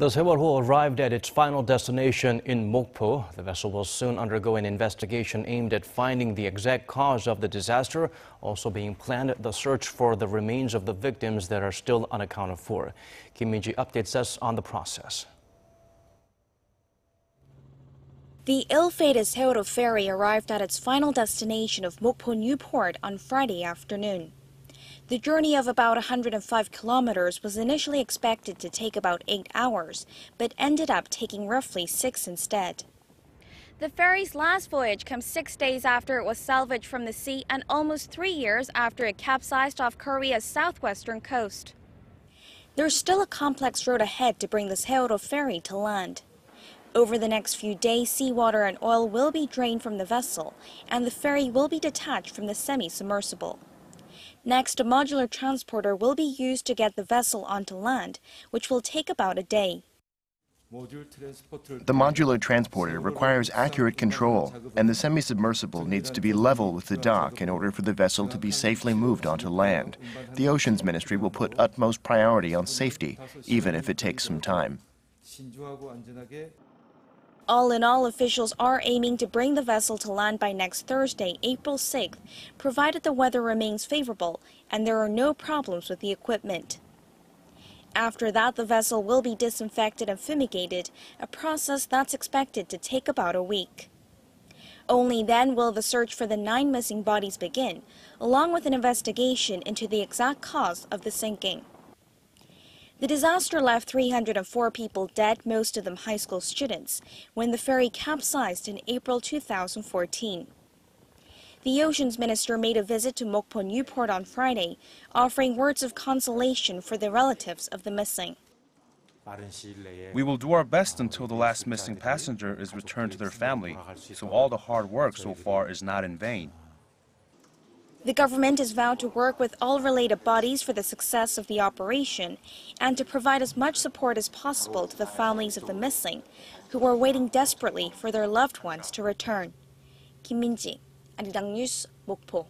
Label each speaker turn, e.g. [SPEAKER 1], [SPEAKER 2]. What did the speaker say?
[SPEAKER 1] The Sewol-ho arrived at its final destination in Mokpo. The vessel will soon undergo an investigation aimed at finding the exact cause of the disaster. Also being planned, the search for the remains of the victims that are still unaccounted for. Kim Min-ji updates us on the process.
[SPEAKER 2] The ill-fated Sewol-ho ferry arrived at its final destination of Mokpo New Port on Friday afternoon. The journey of about 105 kilometers was initially expected to take about 8 hours, but ended up taking roughly 6 instead.
[SPEAKER 3] The ferry's last voyage comes 6 days after it was salvaged from the sea and almost 3 years after it capsized off Korea's southwestern coast.
[SPEAKER 2] There's still a complex road ahead to bring the Sewol-ho ferry to land. Over the next few days, seawater and oil will be drained from the vessel, and the ferry will be detached from the semi-submersible. Next, a modular transporter will be used to get the vessel onto land, which will take about a day.
[SPEAKER 4] The modular transporter requires accurate control, and the semi-submersible needs to be level with the dock in order for the vessel to be safely moved onto land. The Oceans Ministry will put utmost priority on safety, even if it takes some time.
[SPEAKER 2] All in all, officials are aiming to bring the vessel to land by next Thursday, April 6th, provided the weather remains favorable and there are no problems with the equipment. After that, the vessel will be disinfected and fumigated, a process that's expected to take about a week. Only then will the search for the 9 missing bodies begin, along with an investigation into the exact cause of the sinking. The disaster left 304 people dead, most of them high school students, when the ferry capsized in April 2014. The Oceans Minister made a visit to Mokpo New Port on Friday, offering words of consolation for the relatives of the missing.
[SPEAKER 5] We will do our best until the last missing passenger is returned to their family, so all the hard work so far is not in vain.
[SPEAKER 2] The government has vowed to work with all related bodies for the success of the operation and to provide as much support as possible to the families of the missing, who are waiting desperately for their loved ones to return. Kim Min-ji, Arirang News, Mokpo.